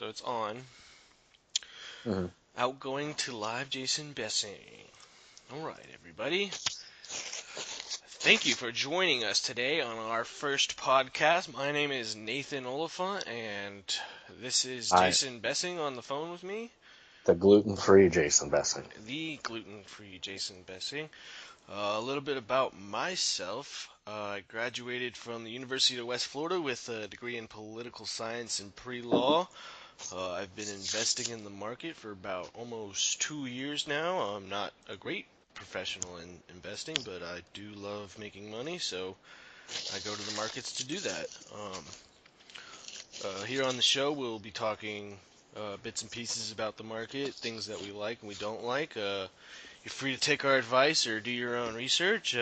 So it's on. Mhm. Outgoing to live Jason Bessing. Alright, everybody. Thank you for joining us today on our first podcast. My name is Nathan Oliphant, and this is I Jason Bessing on the phone with me. the gluten-free Jason Bessing. The gluten-free Jason Bessing. A little bit about myself. I graduated from the University of West Florida with a degree in political science and pre-law. I've been investing in the market for about almost 2 years now. I'm not a great professional in investing, but I do love making money, so I go to the markets to do that. Here on the show, we'll be talking bits and pieces about the market, things that we like and we don't like. You're free to take our advice or do your own research.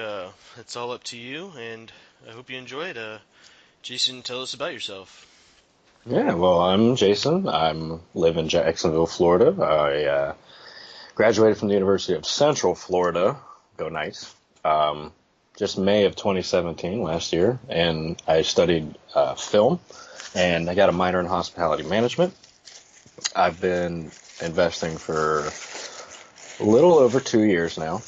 It's all up to you, and I hope you enjoy it. Jason, tell us about yourself. Yeah, well, I'm Jason. Live in Jacksonville, Florida. I graduated from the University of Central Florida. Go Knights. Um, just May of 2017, last year, and I studied film, and I got a minor in hospitality management. I've been investing for a little over 2 years now,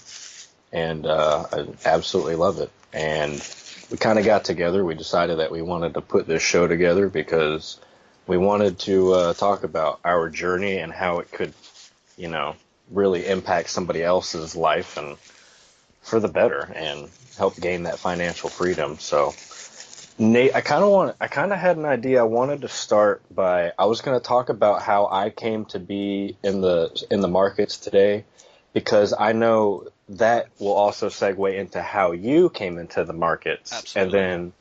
and I absolutely love it. And we kind of got together. We decided that we wanted to put this show together because we wanted to talk about our journey and how it could, you know, really impact somebody else's life and for the better and help gain that financial freedom. So, Nate, I kind of had an idea. I wanted to start by, I was going to talk about how I came to be in the markets today, because I know that will also segue into how you came into the markets, and Absolutely.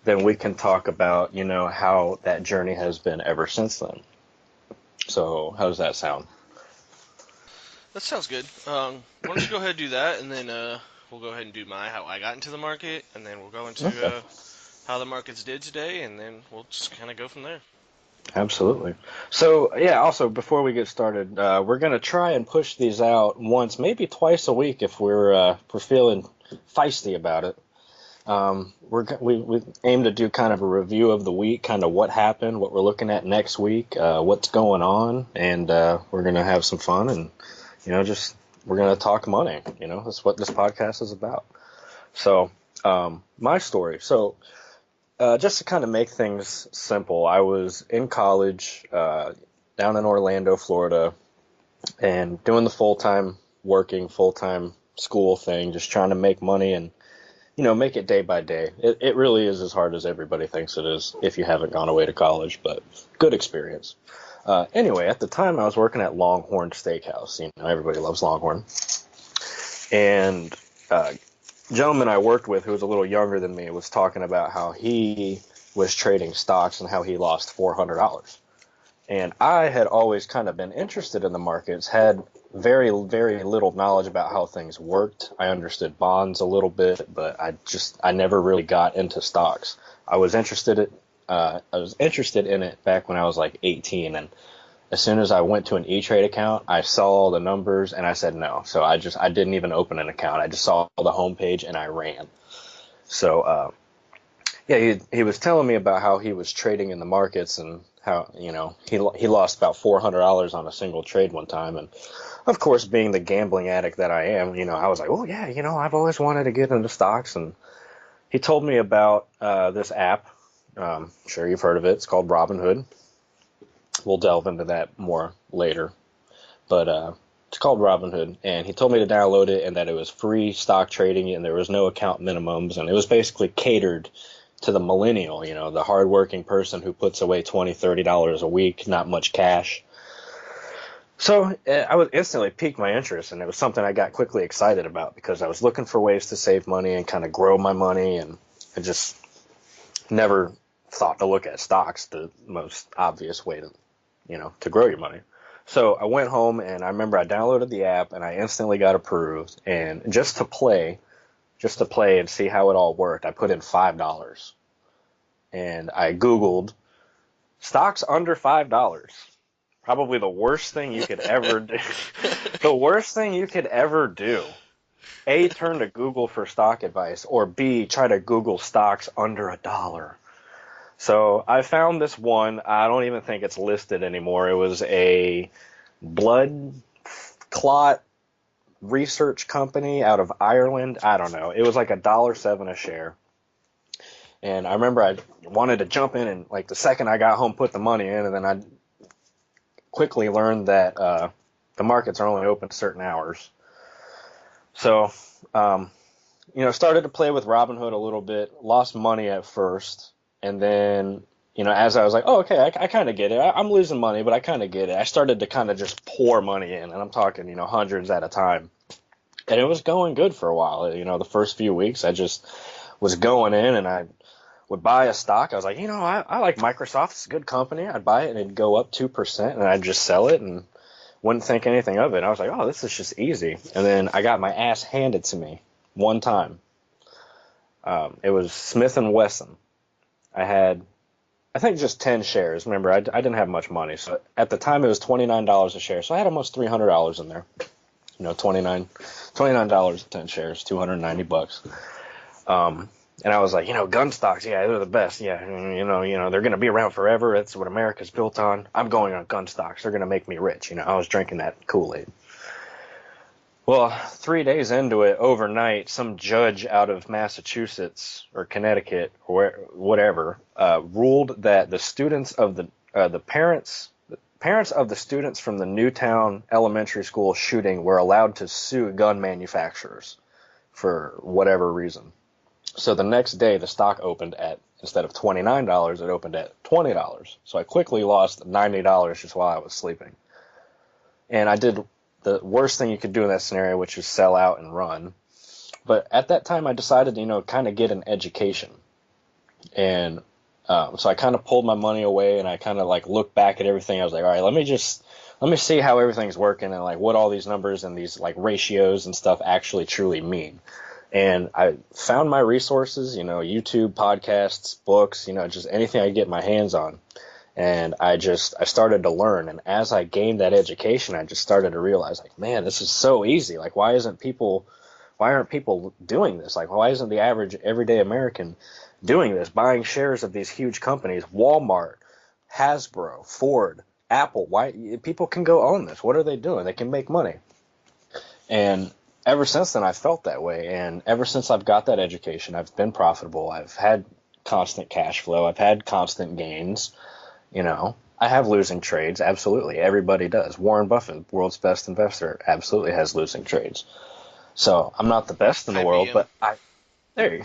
then we can talk about, how that journey has been ever since then. So, how does that sound? That sounds good. Why don't you go ahead and do that, and then we'll go ahead and do my how I got into the market, and then we'll go into Okay. how the markets did today, and then we'll just kind of go from there. Absolutely. So, yeah, also before we get started, we're going to try and push these out once, maybe twice a week if we're feeling feisty about it. We aim to do kind of a review of the week, kind of what happened, what we're looking at next week, what's going on, and we're going to have some fun and, just we're going to talk money. That's what this podcast is about. So, my story. So, just to kind of make things simple, I was in college down in Orlando, Florida, and doing the full time school thing, just trying to make money and make it day by day. It really is as hard as everybody thinks it is if you haven't gone away to college, but good experience. Anyway, at the time I was working at Longhorn Steakhouse. Everybody loves Longhorn. And gentleman I worked with, who was a little younger than me, was talking about how he was trading stocks and how he lost $400. And I had always kind of been interested in the markets, had very, very little knowledge about how things worked. I understood bonds a little bit, but I never really got into stocks. I was interested in it back when I was like 18, and as soon as I went to an E-Trade account, I saw all the numbers and I said no. So I didn't even open an account. I just saw the homepage and I ran. So yeah, he was telling me about how he was trading in the markets and how he lost about $400 on a single trade one time. And of course, being the gambling addict that I am, I was like, oh yeah, I've always wanted to get into stocks. And he told me about this app. Sure you've heard of it. It's called Robinhood. We'll delve into that more later. But it's called Robinhood, and he told me to download it and that it was free stock trading and there was no account minimums, and it was basically catered to the millennial, the hardworking person who puts away $20, $30 a week, not much cash. So I was instantly piqued my interest, and it was something I got quickly excited about because I was looking for ways to save money and kind of grow my money, and I just never thought to look at stocks, the most obvious way to grow your money. So I went home and I remember I downloaded the app and I instantly got approved. And just to play and see how it all worked, I put in $5 and I Googled stocks under $5. Probably the worst thing you could ever do. The worst thing you could ever do. A, turn to Google for stock advice, or B, try to Google stocks under $1. So I found this one. I don't even think it's listed anymore. It was a blood clot research company out of Ireland. I don't know. It was like $1.07 a share. And I remember I wanted to jump in and like the second I got home, put the money in, and then I quickly learned that the markets are only open certain hours. So, um, started to play with Robinhood a little bit, lost money at first, and then, as I was like, oh, okay, I kind of get it. I'm losing money, but I kind of get it. I started to kind of just pour money in, and I'm talking, hundreds at a time. And it was going good for a while. The first few weeks, I just was going in and I would buy a stock. I was like, I like Microsoft. It's a good company. I'd buy it and it'd go up 2% and I'd just sell it and wouldn't think anything of it. I was like, oh, this is just easy. And then I got my ass handed to me one time. It was Smith and Wesson. I had, I think, just 10 shares. Remember, I didn't have much money. So at the time, it was $29 a share. So I had almost $300 in there. 29 dollars 10 shares, $290. And I was like, gun stocks, yeah, they're the best. Yeah, they're going to be around forever. That's what America's built on. I'm going on gun stocks. They're going to make me rich. I was drinking that Kool-Aid. Well, 3 days into it, overnight, some judge out of Massachusetts or Connecticut or whatever ruled that the students of the parents of the students from the Newtown Elementary School shooting were allowed to sue gun manufacturers for whatever reason. So the next day, the stock opened at, instead of $29, it opened at $20. So I quickly lost $90 just while I was sleeping. And I did the worst thing you could do in that scenario, which is sell out and run. But at that time, I decided to, kind of get an education. And so I kind of pulled my money away and I kind of like looked back at everything. I was like, all right, let me see how everything's working and like what all these numbers and these like ratios and stuff actually truly mean. And I found my resources, YouTube, podcasts, books, just anything I could get my hands on. And I started to learn. And as I gained that education, I just started to realize, like, man, this is so easy. Like, why aren't people doing this? Like, why isn't the average everyday American doing this, buying shares of these huge companies, Walmart, Hasbro, Ford, Apple? Why people can go own this? What are they doing? They can make money. And ever since then, I felt that way. And ever since I've got that education, I've been profitable. I've had constant cash flow. I've had constant gains. I have losing trades. Absolutely. Everybody does. Warren Buffett, world's best investor, absolutely has losing trades. So I'm not the best in the world, IBM. but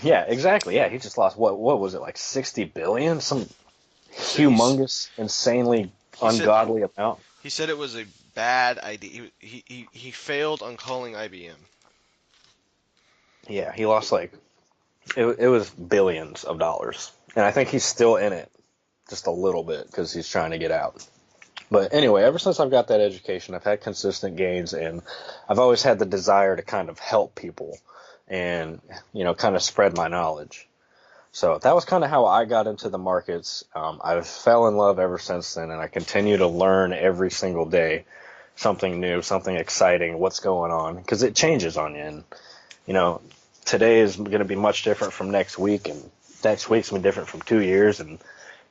yeah, exactly. Yeah. He just lost, what was it? Like 60 billion, some So he's humongous, insanely he said ungodly amount. he said it was a bad idea. He failed on calling IBM. Yeah. He lost it was billions of dollars. And I think he's still in it just a little bit because he's trying to get out. But anyway, ever since I've got that education, I've had consistent gains, and I've always had the desire to kind of help people and, kind of spread my knowledge. So that was kind of how I got into the markets. I've fell in love ever since then, and I continue to learn every single day something new, something exciting, what's going on, because it changes on you. And, you know, today is going to be much different from next week, and next week's going to be different from 2 years, and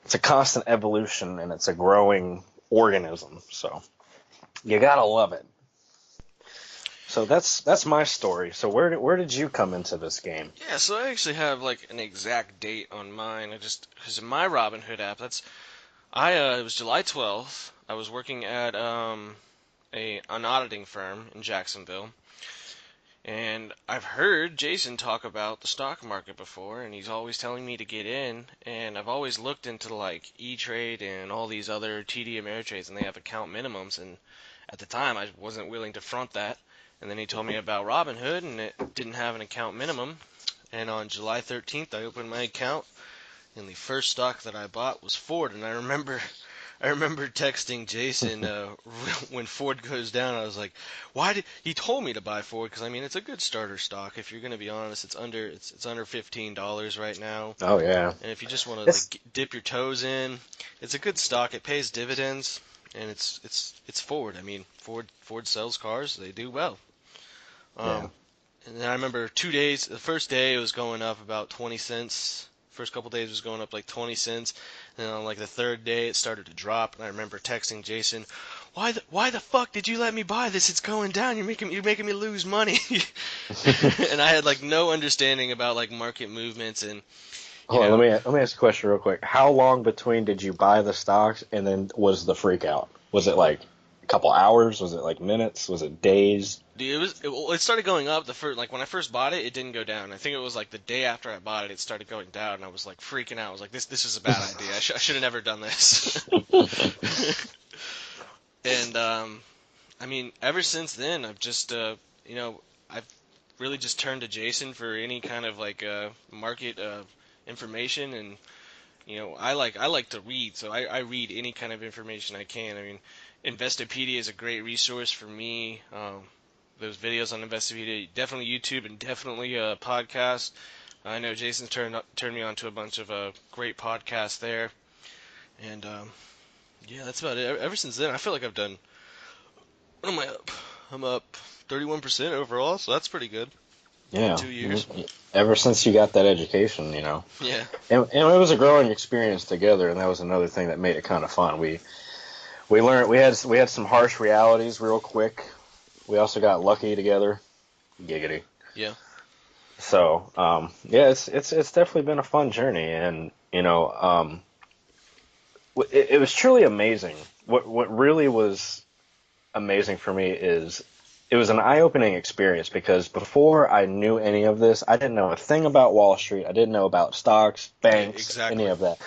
it's a constant evolution, and it's a growing organism. So you gotta love it. So that's my story. So where did you come into this game? Yeah, so I actually have like an exact date on mine. I just because in my Robinhood app, it was July 12th. I was working at an auditing firm in Jacksonville, and I've heard Jason talk about the stock market before, and he's always telling me to get in. And I've always looked into like E-Trade and all these other TD Ameritrades, and they have account minimums. And at the time, I wasn't willing to front that. And then he told me about Robinhood, and it didn't have an account minimum. And on July 13th, I opened my account, and the first stock that I bought was Ford. And I remember texting Jason when Ford goes down. I was like, "Why did he told me to buy Ford? Because I mean, it's a good starter stock. If you're gonna be honest, it's under $15 right now. Oh yeah, And if you just want to it's like dip your toes in, it's a good stock. It pays dividends, and it's Ford. I mean, Ford sells cars. They do well. yeah, Um, and then I remember 2 days. The first day it was going up about 20 cents. First couple days was going up like 20 cents, and on like the third day it started to drop. And I remember texting Jason, why the fuck did you let me buy this? It's going down. You're making me lose money. And I had like no understanding about like market movements and you Hold on, know let me ask a question real quick. How long between did you buy the stocks and then was the freak out? Was it like a couple hours? Was it like minutes? Was it days? Dude, it started going up the first like when I first bought it, it didn't go down. I think it was like the day after I bought it, it started going down, and I was like freaking out. I was like, this is a bad idea. I should have never done this. And I mean, ever since then, I've just I've really just turned to Jason for any kind of like market information, and I like to read, so I read any kind of information I can. I mean, Investopedia is a great resource for me. Those videos on Investopedia, definitely YouTube and definitely a podcast. I know Jason's turned me on to a bunch of great podcasts there, and yeah, that's about it. Ever since then, I feel like I've done. What am I up? I'm up 31% overall, so that's pretty good in Yeah. 2 years. Ever since you got that education, you know. Yeah, And it was a growing experience together, and that was another thing that made it kind of fun. We learned we had some harsh realities real quick. We also got lucky together. Giggity. yeah. So, yeah, it's definitely been a fun journey, and it was truly amazing. What really was amazing for me is it was an eye-opening experience because before I knew any of this, I didn't know a thing about Wall Street. I didn't know about stocks, banks, any Exactly. of that.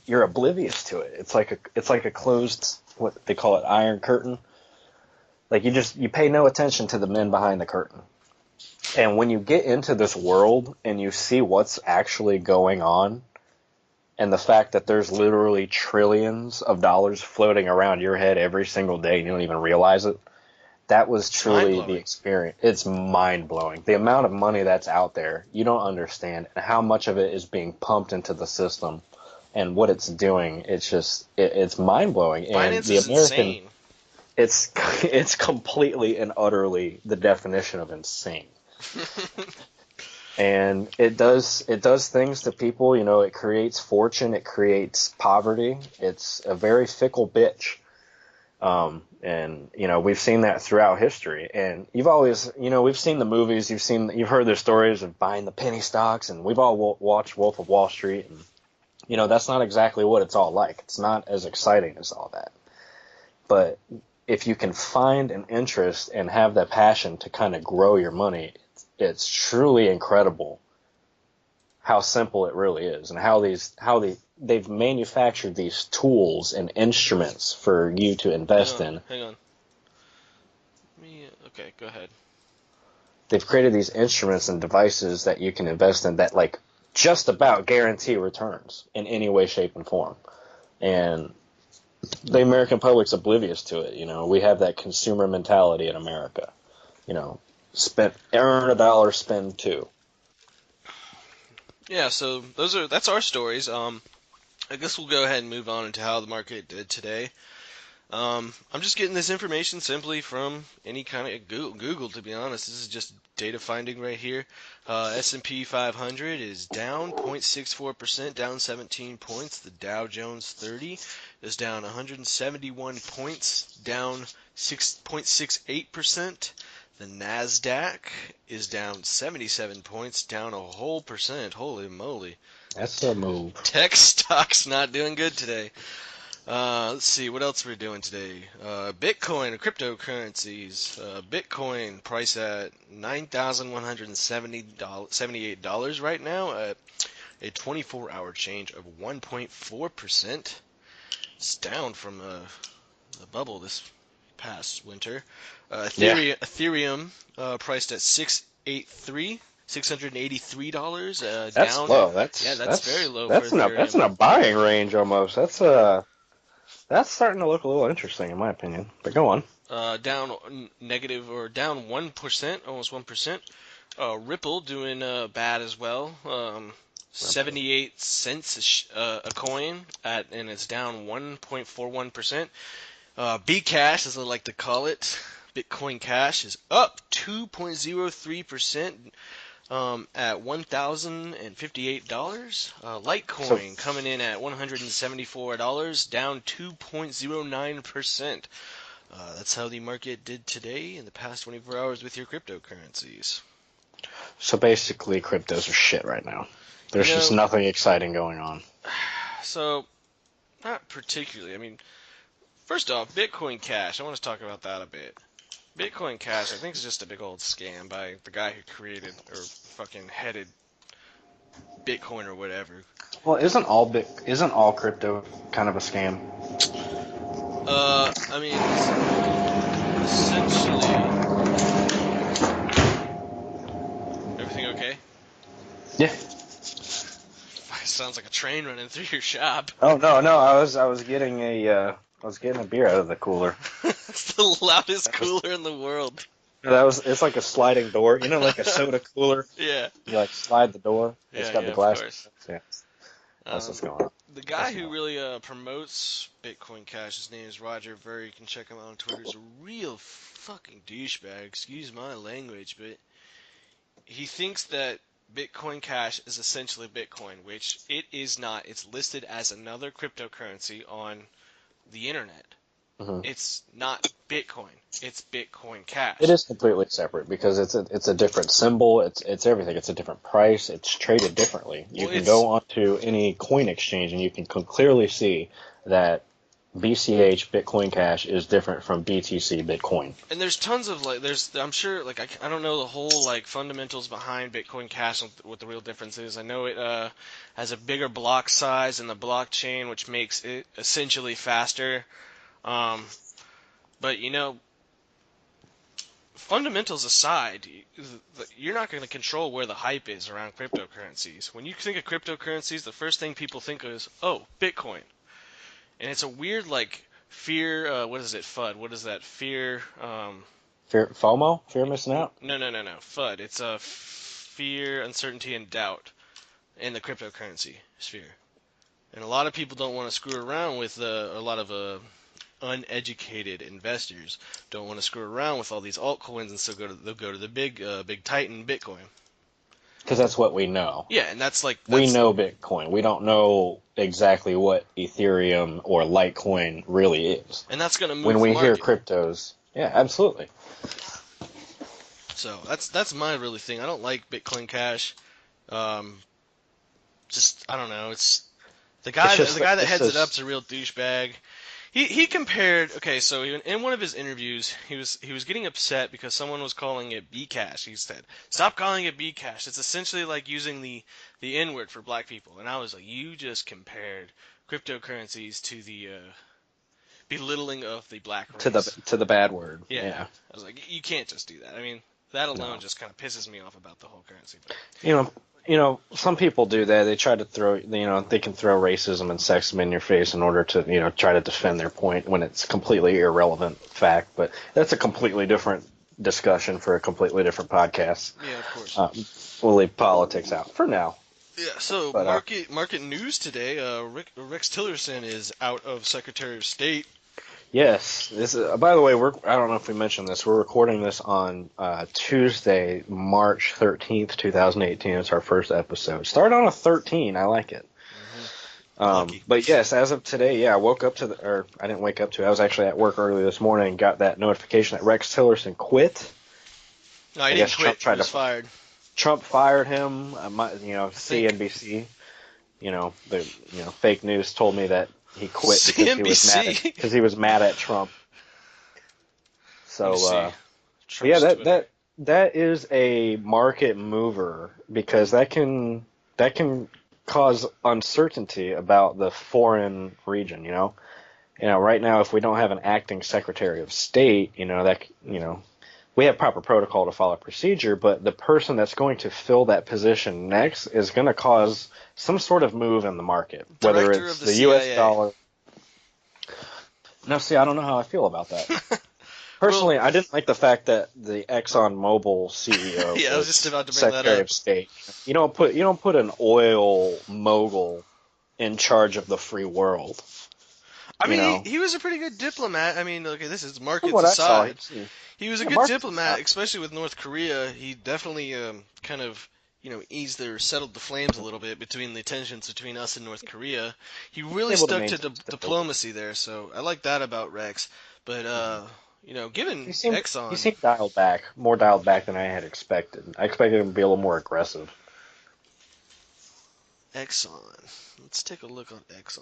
You're oblivious to it. It's like a closed, what they call it, iron curtain. Like you pay no attention to the men behind the curtain. And when you get into this world and you see what's actually going on, and the fact that there's literally trillions of dollars floating around your head every single day and you don't even realize it, that was It's mind truly the blowing. experience. It's mind blowing. The amount of money that's out there, you don't understand, and how much of it is being pumped into the system and what it's doing. It's mind blowing. And Finance the is American, insane. it's it's completely and utterly the definition of insane. And it does things to people. It creates fortune, it creates poverty. It's a very fickle bitch. And we've seen that throughout history. And we've seen the movies, you've heard the stories of buying the penny stocks, and we've all watched Wolf of Wall Street, and that's not exactly what it's all like. It's not as exciting as all that. But if you can find an interest and have that passion to kind of grow your money, it's truly incredible how simple it really is, and they've manufactured these tools and instruments for you to Hang invest on, in. hang on. Okay, go ahead. They've created these instruments and devices that you can invest in that like just about guarantee returns in any way, shape, and form. And the American public's oblivious to it. We have that consumer mentality in America. Earn a dollar, spend two. Yeah, so that's our stories. I guess we'll go ahead and move on into how the market did today. I'm just getting this information simply from any kind of Google, to be honest. This is just data finding right here. S&P 500 is down 0.64%, down 17 points. The Dow Jones 30 is down 171 points, down 6.68%. The Nasdaq is down 77 points, down a whole percent. Holy moly. That's a move. Tech stocks not doing good today. Let's see what else we're doing today. Bitcoin, cryptocurrencies. Bitcoin price at $9,178 right now at a 24-hour change of 1.4%. It's down from the bubble this past winter. Yeah, Ethereum priced at $683. that's Down. low. Yeah, That's that's very that's low for that's in a that's Ethereum. in a buying range almost. That's starting to look a little interesting in my opinion. But go on. Down negative or down 1%, almost 1%. Ripple doing bad as well. 78 cents a coin and it's down 1.41%. Bcash, as I like to call it, Bitcoin Cash is up 2.03%. at $1,058. So Litecoin coming in at $174, down 2.09%. That's how the market did today in the past 24 hours with your cryptocurrencies. so basically, cryptos are shit right now. You There's just know, nothing exciting going on. so not particularly. I mean, first off, Bitcoin Cash. I want to talk about that a bit. Bitcoin Cash, I think, is just a big old scam by the guy who created or fucking headed Bitcoin or whatever. Well, isn't all crypto kind of a scam? I mean, essentially, everything okay? Yeah. Sounds like a train running through your shop. Oh no, I was getting a beer out of the cooler. It's the loudest That was cooler in the world. it's like a sliding door, like a soda cooler. Yeah, You like slide the door. It's got yeah, the of glass. course. Yeah, that's what's Um, going on. the guy who really promotes Bitcoin Cash, his name is Roger Ver. You can check him out on Twitter. He's a real fucking douchebag. Excuse my language, but he thinks that Bitcoin Cash is essentially Bitcoin, which it is not. It's listed as another cryptocurrency on the internet. Hmm. It's not Bitcoin. It's Bitcoin Cash. It is completely separate because it's a different symbol. It's everything. It's a different price. It's traded differently. You Well, can it's go onto any coin exchange and you can clearly see that BCH Bitcoin Cash is different from BTC Bitcoin. and there's tons of I'm sure I don't know the whole fundamentals behind Bitcoin Cash and what the real difference is. I know it has a bigger block size in the blockchain, which makes it essentially faster. Um, but fundamentals aside, you're not going to control where the hype is around cryptocurrencies. When you think of cryptocurrencies, the first thing people think of is, oh, Bitcoin. And it's a weird, fear, what is it, FUD? What is that? Fear, FOMO, fear of missing out. no, no, no, no, FUD. It's a fear, uncertainty, and doubt in the cryptocurrency sphere. And a lot of people don't want to screw around with a lot of uneducated investors don't want to screw around with all these altcoins, and so they'll go to the big Titan, Bitcoin. Because that's what we know. Yeah, and We know Bitcoin. We don't know exactly what Ethereum or Litecoin really is. and that's going to move When the we hear market. cryptos, yeah, absolutely. So that's my really thing. I don't like Bitcoin Cash. Um, just I don't know. It's the guy It's that heads it just up's a real douchebag. He compared, okay, so in one of his interviews he was getting upset because someone was calling it Bcash. He said, "Stop calling it Bcash. It's essentially like using the N word for black people." And I was like, "You just compared cryptocurrencies to the belittling of the black race." to the bad word. Yeah, Yeah. I was like, "You can't just do that." I mean, that alone No. just kind of pisses me off about the whole currency. But Some people do that. They try to they can throw racism and sexism in your face in order to, try to defend their point when it's completely irrelevant fact. But that's a completely different discussion for a completely different podcast. yeah, of course. We'll leave politics out for now. Yeah, so But market news today. Rex Tillerson is out of Secretary of State. yes, this is, by the way, I don't know if we mentioned this. We're recording this on Tuesday, March 13th, 2018. It's our first episode. Start on a 13. I like it. Lucky. But yes, as of today, yeah, I woke up or I didn't wake up to it. I was actually at work early this morning and got that notification that Rex Tillerson quit. No, he I didn't guess quit. Trump He was fired. Trump fired him. think. CNBC, the fake news told me that he quit CNBC. because he was mad at Trump. Let me So, see. but Trump's yeah, Twitter. that is a market mover because that can cause uncertainty about the foreign region. Right now, if we don't have an acting Secretary of State, we have proper protocol to follow procedure, but the person that's going to fill that position next is going to cause some sort of move in the market, whether Director it's of the the CIA. U.S. dollar. No, see, I don't know how I feel about that. Personally, I didn't like the fact that the ExxonMobil CEO Yeah, I was was just about to bring that Secretary up. of State. You don't put an oil mogul in charge of the free world. I mean, he was a pretty good diplomat. I mean, okay, this is From markets what I saw, aside. He was a good markets diplomat, aside. especially with North Korea. He definitely kind of eased or settled the flames a little bit between the tensions between us and North Korea. He really Able to stuck to maintain stability. diplomacy there, so I like that about Rex. But He given seemed he Exxon, seemed dialed back, more dialed back than I had expected. I expected him to be a little more aggressive. Exxon. Let's take a look on Exxon.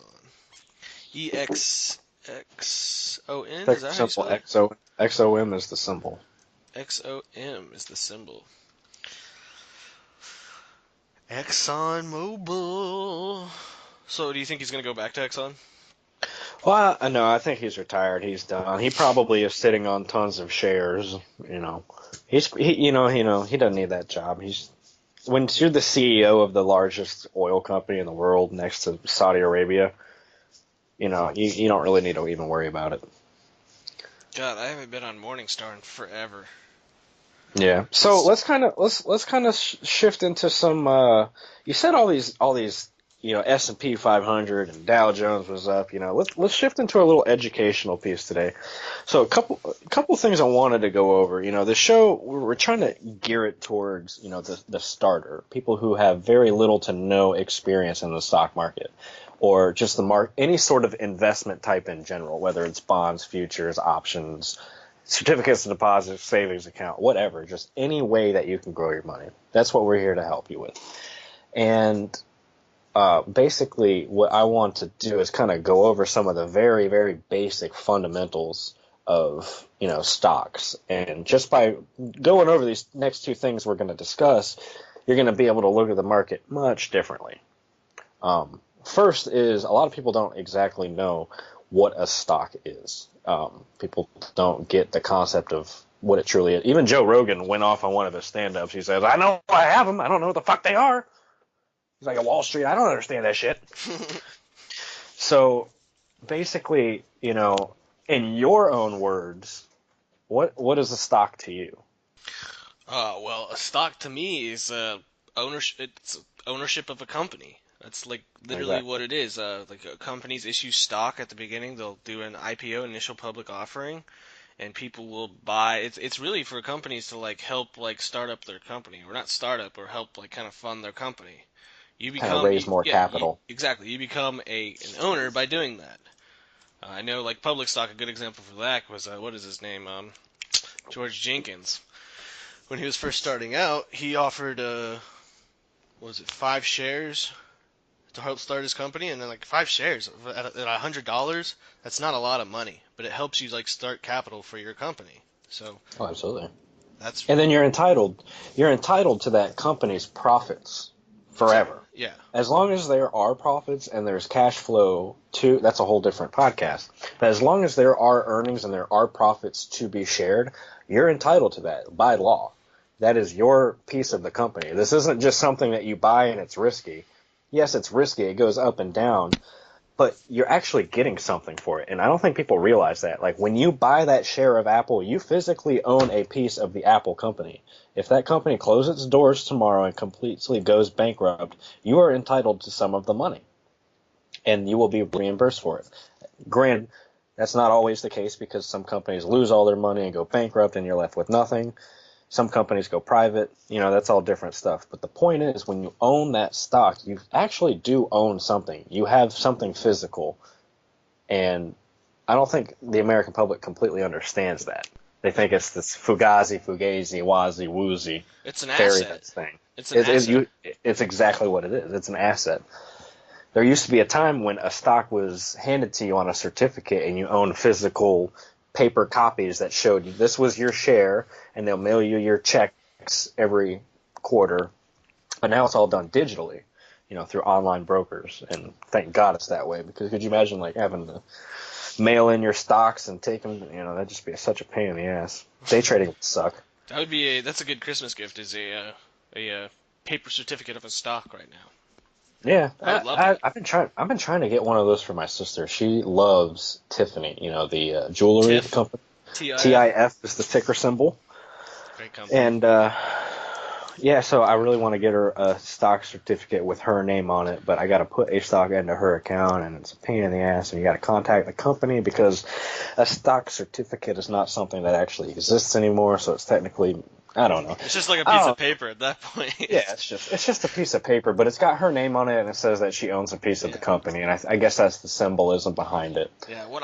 EXXON. Is Ticker that how you symbol spell it? XOM is the symbol. XOM is the symbol. Exxon Mobil. So, do you think he's gonna go back to Exxon? Well, I know. I think he's retired. He's done. He probably is sitting on tons of shares. He doesn't need that job. He's when you're the CEO of the largest oil company in the world next to Saudi Arabia, you don't really need to even worry about it. God, I haven't been on Morningstar in forever. Yeah. So let's kind of shift into some. You said all these S&P 500 and Dow Jones was up. Let's shift into a little educational piece today. So a couple things I wanted to go over. The show we're trying to gear it towards the starter, people who have very little to no experience in the stock market, or just any sort of investment type in general, whether it's bonds, futures, options, certificates of deposit, savings account, whatever, just any way that you can grow your money. That's what we're here to help you with. And basically, what I want to do is kind of go over some of the very, very basic fundamentals of stocks. And just by going over these next two things we're going to discuss, you're going to be able to look at the market much differently. First is a lot of people don't exactly know what a stock is. People don't get the concept of what it truly is. Even Joe Rogan went off on one of his stand-ups. He says, I know I have them. I don't know what the fuck they are. He's like, at Wall Street, I don't understand that shit. So basically, in your own words, what is a stock to you? Well, a stock to me is ownership. It's ownership of a company. That's like literally Exactly. what it is. Companies issue stock at the beginning. They'll do an IPO, initial public offering, and people will buy. It's really for companies to like help like start up their company, or not start up, or help like kind of fund their company. Kind of raise more capital. Exactly. You become an owner by doing that. I know like public stock. A good example for that was what is his name? George Jenkins. When he was first starting out, he offered what was it, 5 shares to help start his company, and then like 5 shares at $100. That's not a lot of money, but it helps you like start capital for your company. So Oh, absolutely. that's And then you're entitled to that company's profits exactly, forever. yeah, As long as there are profits and there's cash flow that's a whole different podcast. But as long as there are earnings and there are profits to be shared, you're entitled to that by law. That is your piece of the company. This isn't just something that you buy and it's risky. Yes, it's risky. It goes up and down, but you're actually getting something for it. And I don't think people realize that. Like when you buy that share of Apple, you physically own a piece of the Apple company. If that company closes its doors tomorrow and completely goes bankrupt, you are entitled to some of the money and you will be reimbursed for it. Granted, that's not always the case because some companies lose all their money and go bankrupt and you're left with nothing. Some companies go private. That's all different stuff. But the point is, when you own that stock, you actually do own something. You have something physical. And I don't think the American public completely understands that. They think it's this fugazi, wazi, woozy it's an fairy asset. dust thing. It's an asset. It's exactly what it is. It's an asset. There used to be a time when a stock was handed to you on a certificate and you owned physical paper copies that showed you this was your share, and they'll mail you your checks every quarter. But now it's all done digitally, through online brokers. And thank God it's that way, because could you imagine like having to mail in your stocks and take them? That'd just be such a pain in the ass. Day trading would suck. That's a good Christmas gift. Is a paper certificate of a stock right now. Yeah, I would love that. I've been trying to get one of those for my sister. She loves Tiffany, the jewelry TIFF, company. TIF, TIF is the ticker symbol. great company. And yeah, so I really want to get her a stock certificate with her name on it, but I got to put a stock into her account, and it's a pain in the ass. And you got to contact the company because a stock certificate is not something that actually exists anymore. So it's technically I don't know. It's just like a I piece don't of paper at that point. Yeah, it's just a piece of paper, but it's got her name on it, and it says that she owns a piece of the Yeah. company, and I guess that's the symbolism behind it. Yeah, And what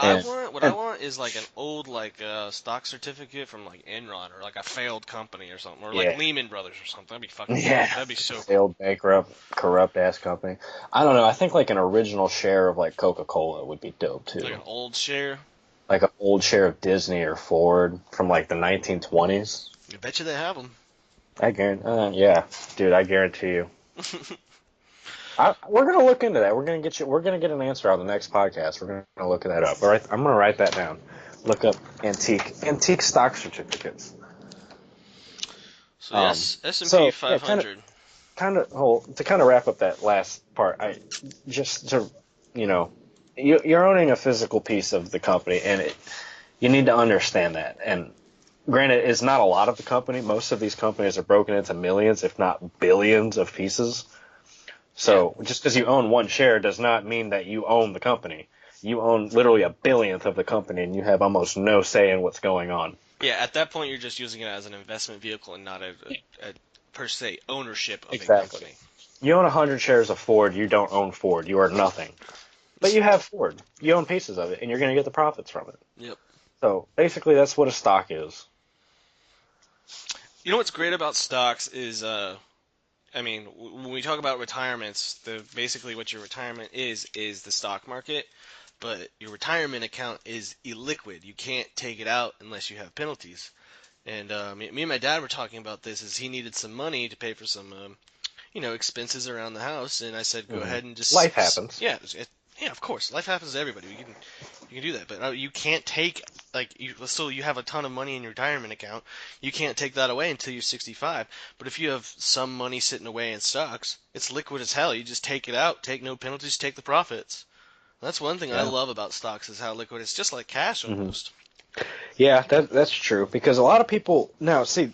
I and want is like an old like stock certificate from like Enron or like a failed company or something, or like yeah, Lehman Brothers or something. That'd be fucking dope. yeah, That'd be so cool. failed, bankrupt, corrupt ass company. I don't know. I think like an original share of like Coca-Cola would be dope Like too. an old share. Like an old share of Disney or Ford from like the 1920s. I bet you they have them. I guarantee. Yeah, dude, I guarantee you. We're gonna look into that. We're gonna get you. We're gonna get an answer on the next podcast. We're gonna look that up. All right, I'm gonna write that down. Look up antique stock certificates. So yes, S&P So yeah, 500. to kind of wrap up that last part. I just to you know, you're owning a physical piece of the company, and you need to understand that. And granted, it's not a lot of the company. Most of these companies are broken into millions, if not billions, of pieces. Yeah. So just because you own one share does not mean that you own the company. You own literally a billionth of the company, and you have almost no say in what's going on. Yeah, at that point you're just using it as an investment vehicle and not a per se ownership of a Exactly. company. You own 100 shares of Ford. You don't own Ford. You are nothing. But you have Ford. You own pieces of it, and you're going to get the profits from it. Yep. So basically, that's what a stock is. You know what's great about stocks is I mean, when we talk about retirements, basically what your retirement is the stock market, but your retirement account is illiquid. You can't take it out unless you have penalties. And me and my dad were talking about this, as he needed some money to pay for some, expenses around the house, and I said, go Hmm. ahead and Life happens. yeah, yeah, of course, life happens to everybody. You can do that, but you can't take so you have a ton of money in your retirement account. You can't take that away until you're 65. But if you have some money sitting away in stocks, it's liquid as hell. You just take it out, take no penalties, take the profits. That's one thing I Yeah. love about stocks is how liquid it's just like cash Hmm. almost. Yeah, that's true. Because a lot of people now see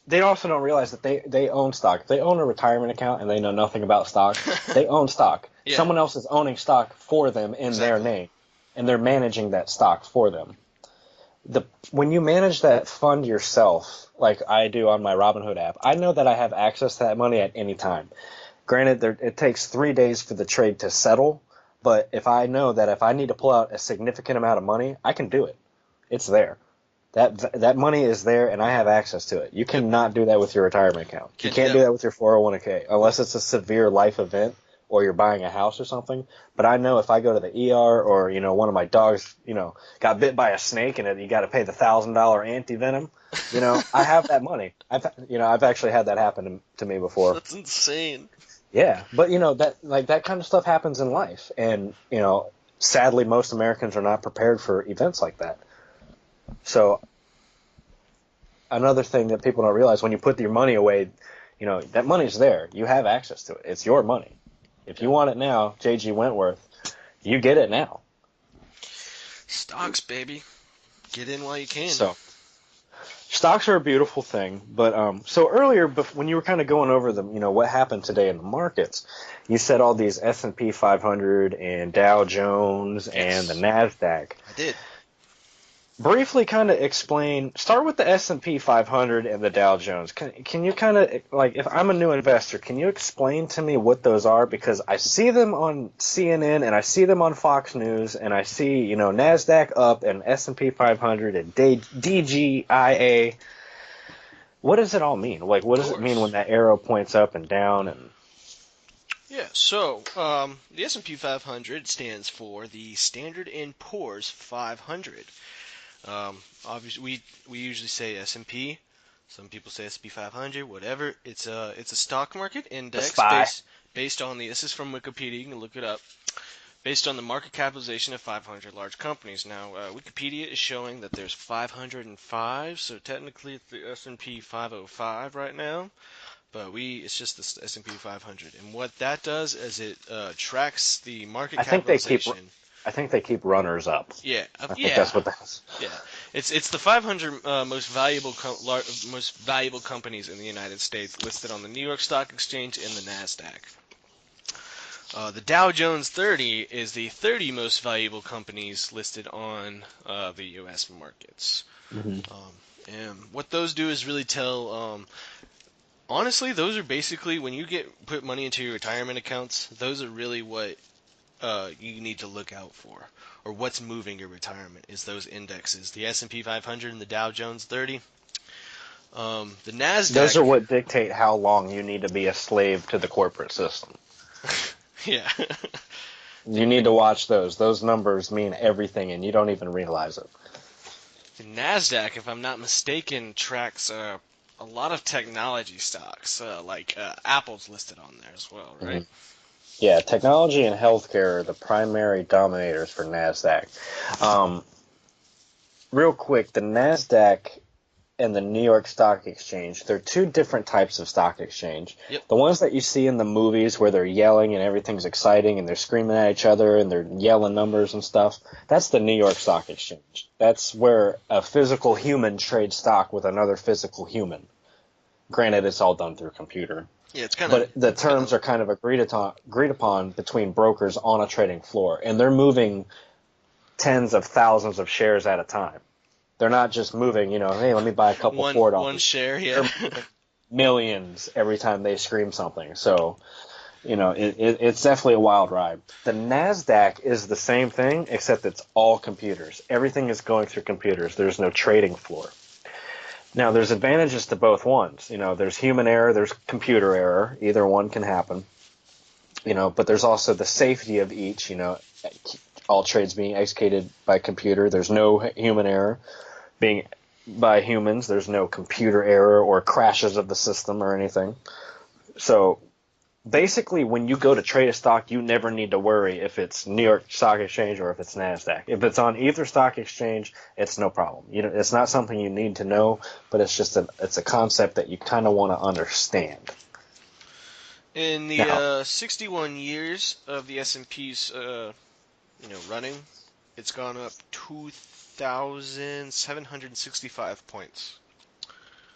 they also don't realize that they own stock. If they own a retirement account and they know nothing about stock, they own stock. Yeah, Someone else is owning stock for them in their exactly. name, and they're managing that stock for them. When you manage that fund yourself, like I do on my Robinhood app, I know that I have access to that money at any time. Granted, it takes 3 days for the trade to settle, but if I know that if I need to pull out a significant amount of money, I can do it. It's there. That money is there, and I have access to it. You Yep, cannot do that with your retirement account. You can't do can't do that. that with your 401k unless it's a severe life event or you're buying a house or something. But I know if I go to the ER or one of my dogs got bit by a snake and you got to pay the $1,000 anti venom. I have that money. I've actually had that happen to me before. That's insane. Yeah, but that kind of stuff happens in life, and sadly most Americans are not prepared for events like that. So another thing that people don't realize, when you put your money away, that money's there. You have access to it. It's your money. If you Yep. want it now, J.G. Wentworth, you get it now. Stocks, baby. Get in while you can. So stocks are a beautiful thing, but so earlier, when you were kind of going over what happened today in the markets, you said all these S&P 500 and Dow Jones and the Yes, Nasdaq. I did. Briefly kind of explain, start with the S&P 500 and the Dow Jones. Can you kind of, like, if I'm a new investor, can you explain to me what those are? Because I see them on CNN and I see them on Fox News and I see, Nasdaq up and S&P 500 and DGIA. What does it all mean? Like, Of what does it mean when course. that arrow points up and down? And Yeah, so the S&P 500 stands for the Standard & Poor's 500. Obviously, we usually say S&P. Some people say S&P 500, whatever. It's a stock market the index SPY. based on the. This is from Wikipedia. You can look it up. Based on the market capitalization of 500 large companies. Now, Wikipedia is showing that there's 505, so technically it's the S&P 505 right now. But it's just the S&P 500, and what that does is it tracks the market I think they keep. capitalization. I think they keep runners up. Yeah, I think yeah, that's what that's. yeah. It's the 500 most valuable companies in the United States listed on the New York Stock Exchange and the Nasdaq. The Dow Jones 30 is the 30 most valuable companies listed on the U.S. markets. Hmm. What those do is really tell. Honestly, those are basically when you put money into your retirement accounts. Those are really what you need to look out for, or what's moving your retirement is those indexes: the S&P 500 and the Dow Jones 30. The Those Nasdaq. are what dictate how long you need to be a slave to the corporate system. Yeah. You need to watch those. Those numbers mean everything, and you don't even realize it. The Nasdaq, if I'm not mistaken, tracks a lot of technology stocks, like Apple's listed on there as well, right? Mhm. Yeah, technology and healthcare are the primary dominators for NASDAQ. Um, Real quick, the NASDAQ and the New York Stock Exchange, they're two different types of stock exchange. Yep. The ones that you see in the movies where they're yelling and everything's exciting and they're screaming at each other and they're yelling numbers and stuff, that's the New York Stock Exchange. That's where a physical human trades stock with another physical human. Granted, it's all done through computer. Yeah, it's kind of But the terms are kind of agreed upon between brokers on a trading floor, and they're moving tens of thousands of shares at a time. They're not just moving, hey, let me buy a couple one $4. share. They're Yeah. moving millions every time they scream something. So, it's definitely a wild ride. The NASDAQ is the same thing, except it's all computers. Everything is going through computers. There's no trading floor. Now, there's advantages to both ones. There's human error, there's computer error. Either one can happen. But there's also the safety of each. All trades being executed by computer. There's no human error being by humans. There's no computer error or crashes of the system or anything. So basically, when you go to trade a stock, you never need to worry if it's New York Stock Exchange or if it's NASDAQ. If it's on either stock exchange, it's no problem. It's not something you need to know, but it's a concept that you kind of want to understand. In the Now, 61 years of the S&P's running, it's gone up 2,765 points.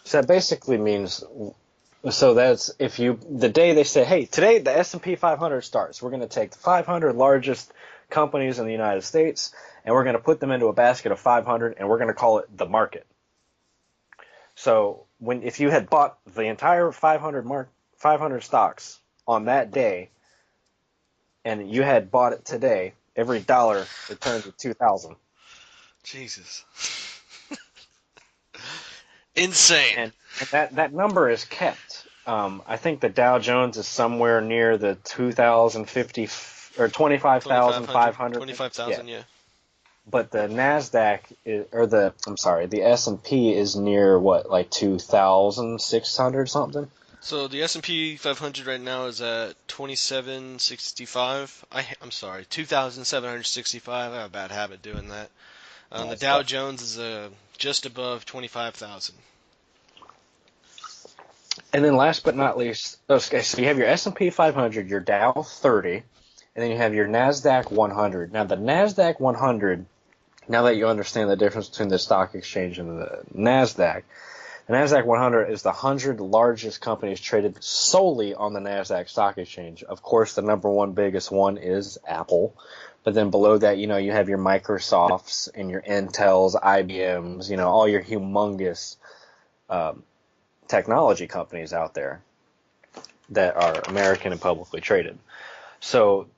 so that basically means, so that's if the day they say, hey, today the S&P 500 starts, we're going to take the 500 largest companies in the United States and we're going to put them into a basket of 500 and we're going to call it the market. So if you had bought the entire 500 stocks on that day and you had bought it today, every dollar returns to 2,000. Jesus. Insane. And that number is kept. I think the Dow Jones is somewhere near the 2,050 or 25,500. 25,000, yeah. But the Nasdaq the S&P is near what, like 2,600 something. So the S&P 500 right now is at 2765. I'm sorry, 2,765. I have a bad habit doing that. The Dow Jones is just above 25,000. And then last but not least, okay, so you have your S&P 500, your Dow 30, and then you have your Nasdaq 100. Now the Nasdaq 100, now that you understand the difference between the stock exchange and the Nasdaq 100 is the 100 largest companies traded solely on the Nasdaq stock exchange. Of course, the number one biggest one is Apple. But then below that, you have your Microsofts and your Intels, IBMs, all your humongous technology companies out there that are American and publicly traded. So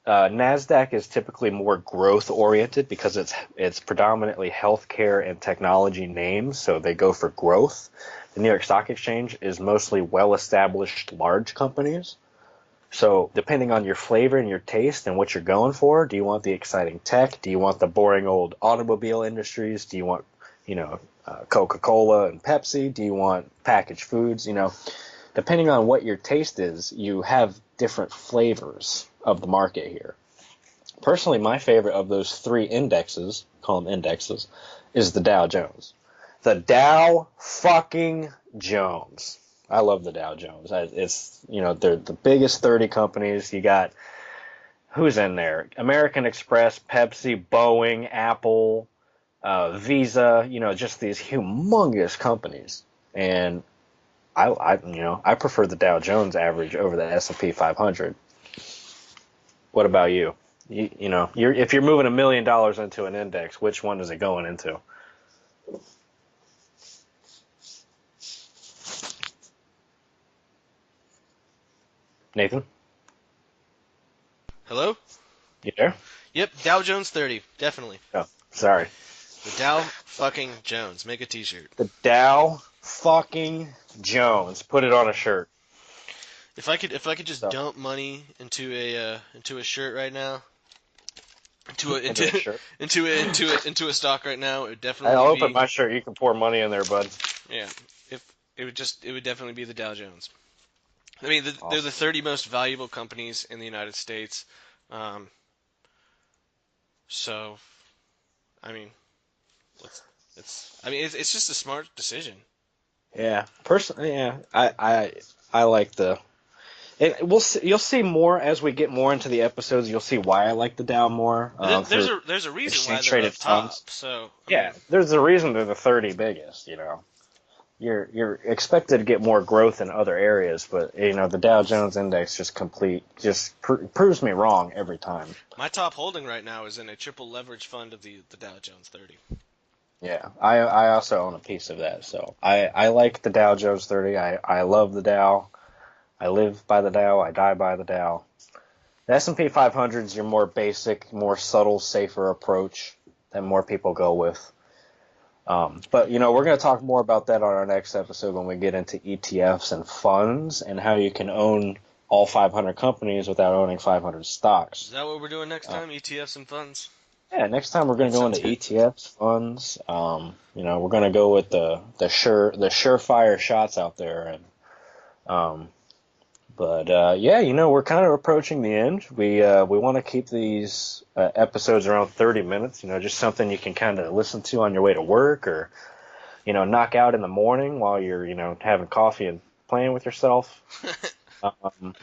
NASDAQ is typically more growth oriented because it's predominantly healthcare and technology names, so they go for growth. The New York Stock Exchange is mostly well-established large companies. So depending on your flavor and your taste and what you're going for, do you want the exciting tech? Do you want the boring old automobile industries? Do you want, Coca-Cola and Pepsi? Do you want packaged foods? Depending on what your taste is, you have different flavors of the market here. Personally, my favorite of those three indexes, call them indexes, is the Dow Jones. The Dow fucking Jones. I love the Dow Jones. It's, they're the biggest 30 companies. You got, who's in there? American Express, Pepsi, Boeing, Apple, Visa, just these humongous companies. And I prefer the Dow Jones average over the S&P 500. What about you? If you're moving $1 million into an index, which one is it going into? Nathan, Hello? you there? Yep, Dow Jones 30, definitely. Oh, sorry. The Dow fucking Jones. Make a T-shirt. The Dow fucking Jones. Put it on a shirt. If I could just So, dump money into a shirt right now, into a into a into shirt. into a stock right now, it would I'll definitely open be my shirt. You can pour money in there, bud. yeah. If it would definitely be the Dow Jones. I mean, they're the Awesome. 30 most valuable companies in the United States. Um, so I mean, it's just a smart decision. Yeah. Personally, yeah. I like the. And you'll see more as we get more into the episodes. You'll see why I like the Dow more through There's a reason why exchange they're traded up funds. top. So I Yeah, mean, there's a reason they're the 30 biggest. You're expected to get more growth in other areas, but the Dow Jones Index proves me wrong every time. my top holding right now is in a triple leverage fund of the Dow Jones 30. Yeah, I also own a piece of that, so I like the Dow Jones 30. I love the Dow. I live by the Dow. I die by the Dow. The S&P 500 is your more basic, more subtle, safer approach that more people go with. But we're going to talk more about that on our next episode when we get into ETFs and funds and how you can own all 500 companies without owning 500 Is stocks. that what we're doing next Uh, time? ETFs and funds. yeah, next time we're going That to go sounds into good. ETFs, funds. We're going to go with the surefire shots out there, and um, yeah, we're kind of approaching the end. We want to keep these episodes around 30 minutes. Just something you can kind of listen to on your way to work or knock out in the morning while you're, having coffee and playing with yourself.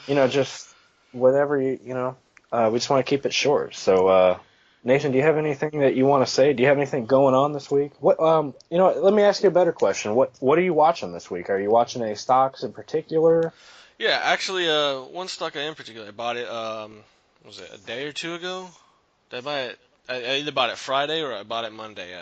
Just whatever we just want to keep it short. So, Nathan, do you have anything that you want to say? Do you have anything going on this week? Let me ask you a better question. What are you watching this week? Are you watching any stocks in particular? Yeah, actually, one stock I in particular, I bought it. Was it a day or two ago? Did I buy it? I either bought it Friday or I bought it Monday.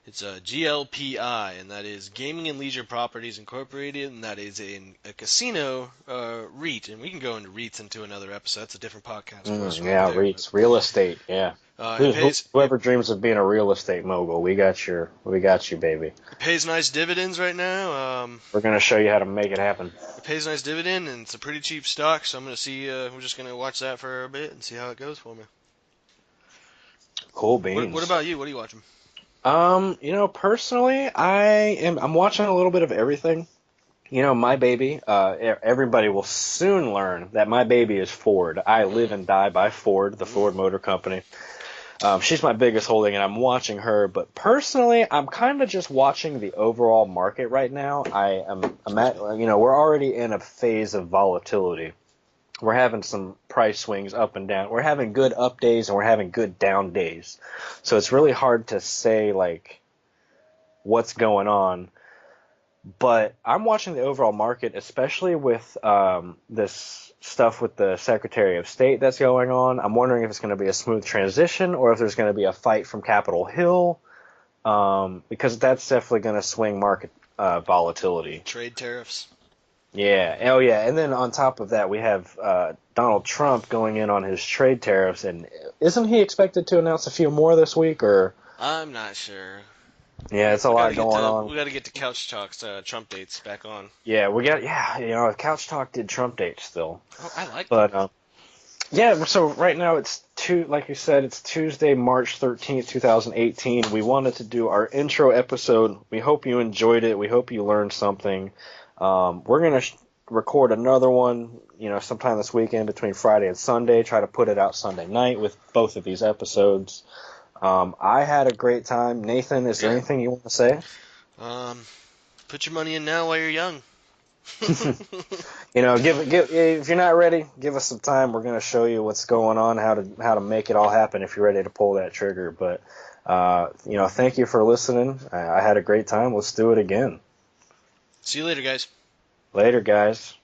It's a GLPI, and that is Gaming and Leisure Properties Incorporated, and that is a casino REIT. And we can go into REITs into another episode. That's a different podcast for us right Yeah, there. But REITs, real estate. Yeah, it pays whoever dreams of being a real estate mogul, we got you, baby. it pays nice dividends right now. We're gonna show you how to make it happen. It pays nice dividend, and it's a pretty cheap stock. So I'm gonna see. We're just gonna watch that for a bit and see how it goes for me. Cool What beans. about you? What are you watching? Personally, I'm watching a little bit of everything. My baby, everybody will soon learn that my baby is Ford. I live Mm, and die by Ford, the mm. Ford Motor Company. She's my biggest holding, and I'm watching her. But personally, I'm kind of just watching the overall market right now. Sounds good. We're already in a phase of volatility. We're having some price swings up and down. We're having good up days and we're having good down days. So it's really hard to say like what's going on. But I'm watching the overall market, especially with this stuff with the Secretary of State that's going on. I'm wondering if it's going to be a smooth transition or if there's going to be a fight from Capitol Hill, because that's definitely going to swing market volatility. Trade tariffs. Yeah. Oh, yeah. And then on top of that, we have Donald Trump going in on his trade tariffs, and isn't he expected to announce a few more this week? Or I'm not sure. yeah, it's a We got to lot get going to on. we got to get to Couch Talks Trump dates back on. Yeah, Couch Talk did Trump dates still, Oh, I like them. but yeah. So right now like you said, it's Tuesday, March 13th, 2018. We wanted to do our intro episode. We hope you enjoyed it. We hope you learned something. We're gonna record another one, sometime this weekend between Friday and Sunday. Try to put it out Sunday night with both of these episodes. I had a great time. Nathan, is there Yeah. anything you want to say? Um, Put your money in now while you're young. Give if you're not ready, give us some time. We're gonna show you what's going on, how to make it all happen if you're ready to pull that trigger. But thank you for listening. I had a great time. Let's do it again. See you later, guys. Later, guys.